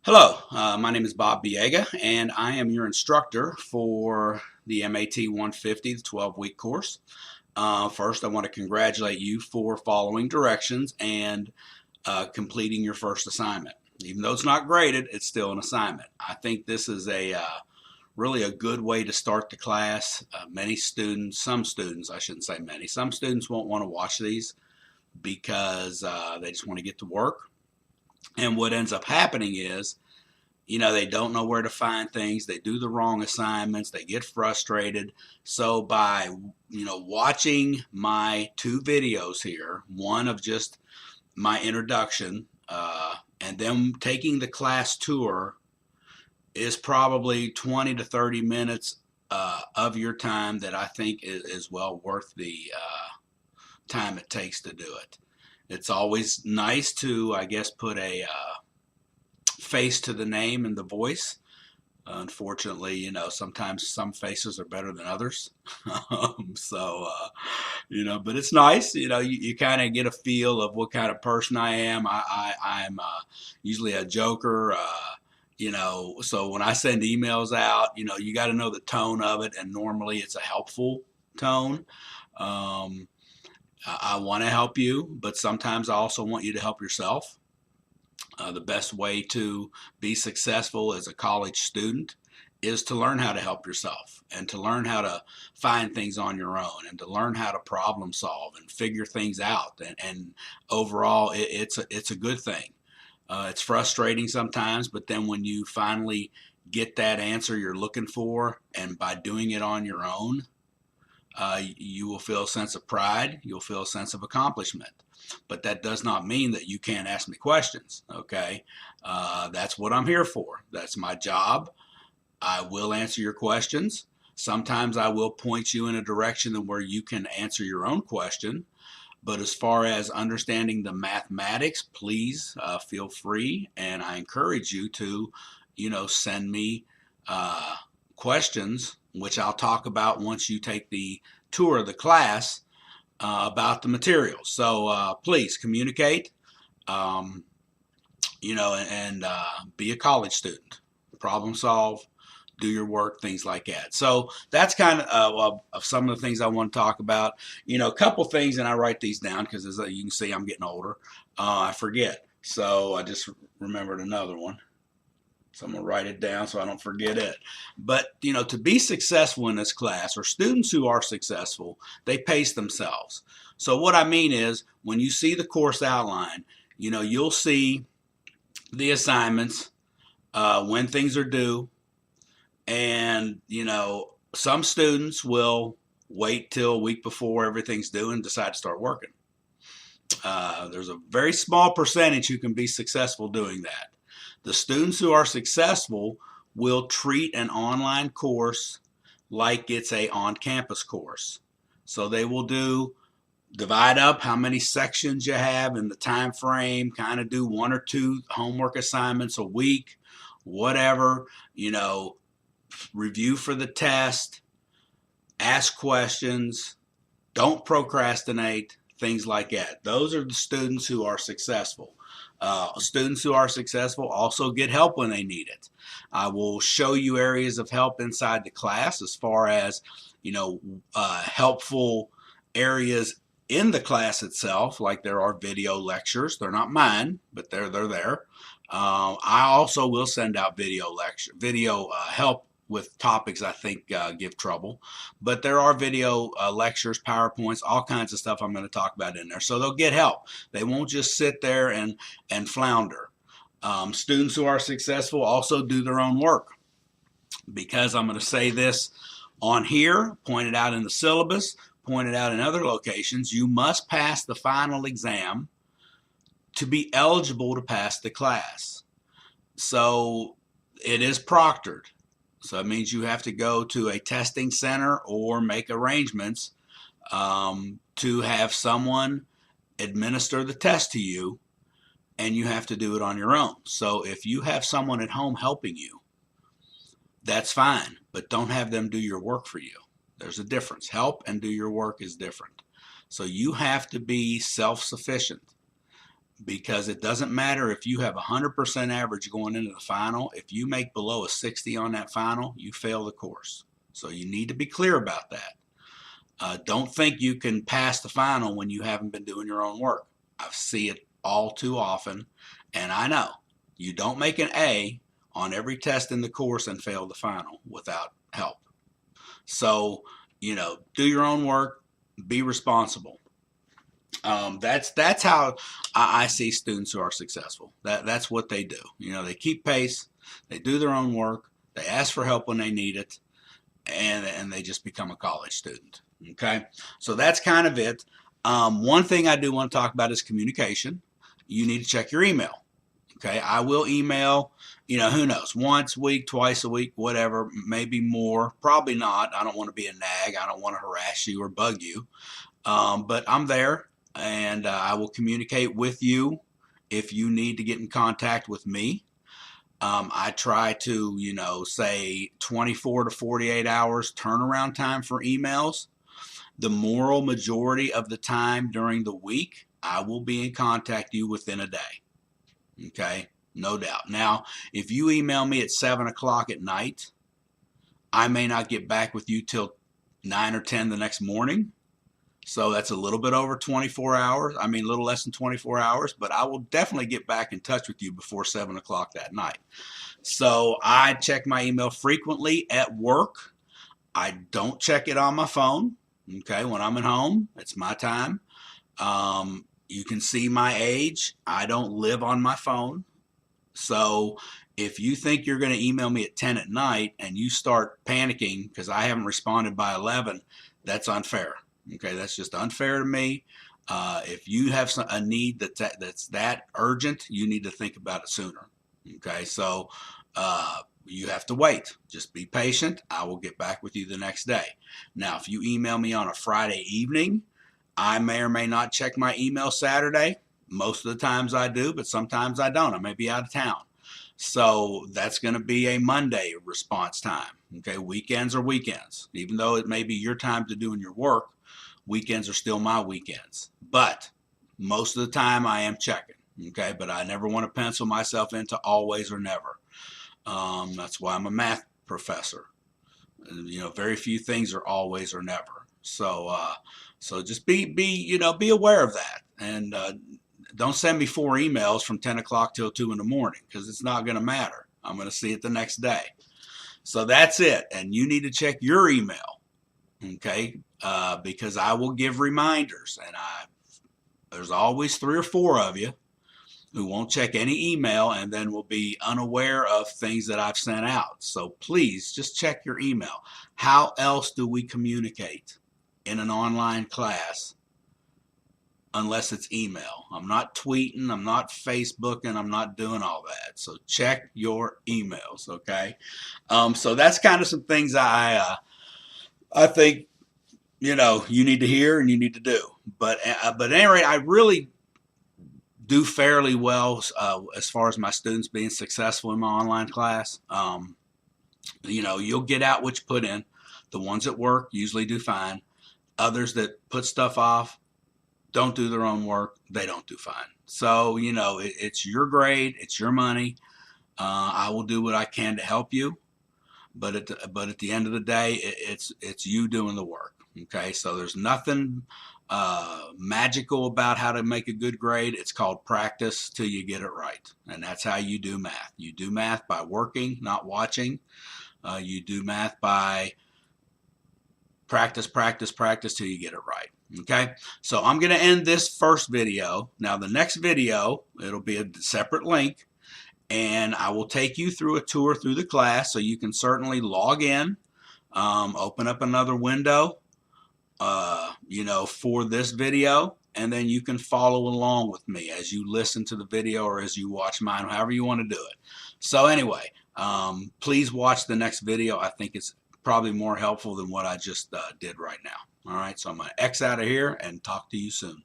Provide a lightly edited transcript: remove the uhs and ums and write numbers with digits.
Hello, my name is Bob Biega, and I am your instructor for the mat150, the 12-week course. First, I want to congratulate you for following directions and completing your first assignment. Even though it's not graded, it's still an assignment. I think this is really a good way to start the class. Some students, I shouldn't say many, some students won't want to watch these because they just want to get to work. And what ends up happening is they don't know where to find things. They do the wrong assignments. They get frustrated. So by, watching my two videos here, one of just my introduction, and then taking the class tour is probably 20 to 30 minutes of your time that I think is well worth the time it takes to do it. It's always nice to, I guess, put a face to the name and the voice. Unfortunately, sometimes some faces are better than others. But it's nice. You kind of get a feel of what kind of person I am. I'm usually a joker. So when I send emails out, you got to know the tone of it, and normally it's a helpful tone. I want to help you, but sometimes I also want you to help yourself. The best way to be successful as a college student is to learn how to help yourself and to learn how to find things on your own and to learn how to problem solve and figure things out. And overall, it's a good thing. It's frustrating sometimes, but then when you finally get that answer you're looking for, and by doing it on your own, you will feel a sense of pride. You'll feel a sense of accomplishment. But that does not mean that you can't ask me questions, okay? That's what I'm here for. That's my job. I will answer your questions. Sometimes I will point you in a direction where you can answer your own question. But as far as understanding the mathematics, please feel free, and I encourage you to, send me questions, which I'll talk about once you take the tour of the class about the materials. So please communicate, and be a college student. Problem solve, do your work, things like that. So that's kind of some of the things I want to talk about. A couple things, and I write these down because as you can see, I'm getting older. I forget. So I just remembered another one. So I'm going to write it down so I don't forget it. But, to be successful in this class, or students who are successful, they pace themselves. So what I mean is, when you see the course outline, you'll see the assignments, when things are due, and, some students will wait till a week before everything's due and decide to start working. There's a very small percentage who can be successful doing that. The students who are successful will treat an online course like it's a on-campus course. So they will divide up how many sections you have in the time frame, kind of do one or two homework assignments a week, whatever, review for the test, ask questions, don't procrastinate, things like that. Those are the students who are successful. Students who are successful also get help when they need it. I will show you areas of help inside the class as far as, helpful areas in the class itself, like there are video lectures. They're not mine, but they're there. I also will send out video help with topics I think give trouble. But there are video lectures, PowerPoints, all kinds of stuff I'm going to talk about in there. So they'll get help. They won't just sit there and flounder. Students who are successful also do their own work, because I'm going to say this on here, pointed out in the syllabus, pointed out in other locations. You must pass the final exam to be eligible to pass the class. So it is proctored. So it means you have to go to a testing center or make arrangements to have someone administer the test to you, and you have to do it on your own. So if you have someone at home helping you, that's fine, but don't have them do your work for you. There's a difference. Help and do your work is different. So you have to be self-sufficient, because it doesn't matter if you have 100% average going into the final. If you make below a 60 on that final, you fail the course. So you need to be clear about that. Don't think you can pass the final when you haven't been doing your own work. I see it all too often, and I know you don't make an A on every test in the course and fail the final without help. So, do your own work, be responsible. That's how I see students who are successful. That's what they do. They keep pace, they do their own work, they ask for help when they need it, and they just become a college student. Okay, so that's kind of it. One thing I do want to talk about is communication. You need to check your email. Okay, I will email, who knows, once a week, twice a week, whatever, maybe more, probably not. I don't want to be a nag. I don't want to harass you or bug you. But I'm there, and I will communicate with you if you need to get in contact with me. I try to, say 24 to 48 hours turnaround time for emails. The moral majority of the time during the week, I will be in contact with you within a day. Okay, no doubt. Now, if you email me at 7 o'clock at night, I may not get back with you till 9 or 10 the next morning. So that's a little bit over 24 hours. I mean, a little less than 24 hours, but I will definitely get back in touch with you before 7 o'clock that night. So I check my email frequently at work. I don't check it on my phone. Okay, when I'm at home, it's my time. You can see my age. I don't live on my phone. So if you think you're going to email me at 10 at night and you start panicking because I haven't responded by 11, that's unfair. Okay, that's just unfair to me. If you have a need that's that urgent, you need to think about it sooner. Okay, so you have to wait. Just be patient. I will get back with you the next day. Now, if you email me on a Friday evening, I may or may not check my email Saturday. Most of the times I do, but sometimes I don't. I may be out of town. So that's going to be a Monday response time. Okay, weekends are weekends. Even though it may be your time to doing your work, weekends are still my weekends. But most of the time I am checking. Okay, but I never want to pencil myself into always or never. That's why I'm a math professor. Very few things are always or never. So just be aware of that, and don't send me 4 emails from 10 o'clock till 2 in the morning, because it's not going to matter. I'm going to see it the next day. So that's it, and you need to check your email, okay? Because I will give reminders, and there's always 3 or 4 of you who won't check any email and then will be unaware of things that I've sent out. So please just check your email. How else do we communicate in an online class unless it's email? I'm not tweeting, I'm not Facebooking, I'm not doing all that. So check your emails, okay? So that's kind of some things I think you need to hear and you need to do. But at any rate, I really do fairly well as far as my students being successful in my online class. You'll get out what you put in. The ones at work usually do fine. Others that put stuff off, don't do their own work, they don't do fine. So, it's your grade, it's your money. I will do what I can to help you, but at the end of the day, it's you doing the work. Okay, so there's nothing magical about how to make a good grade. It's called practice till you get it right, and that's how you do math. You do math by working, not watching. You do math by practice till you get it right. Okay, so I'm going to end this first video. Now the next video, it'll be a separate link, and I will take you through a tour through the class, so you can certainly log in, open up another window, for this video, and then you can follow along with me as you listen to the video or as you watch mine, however you want to do it. So anyway, please watch the next video. I think it's probably more helpful than what I just did right now. All right, so I'm going to X out of here and talk to you soon.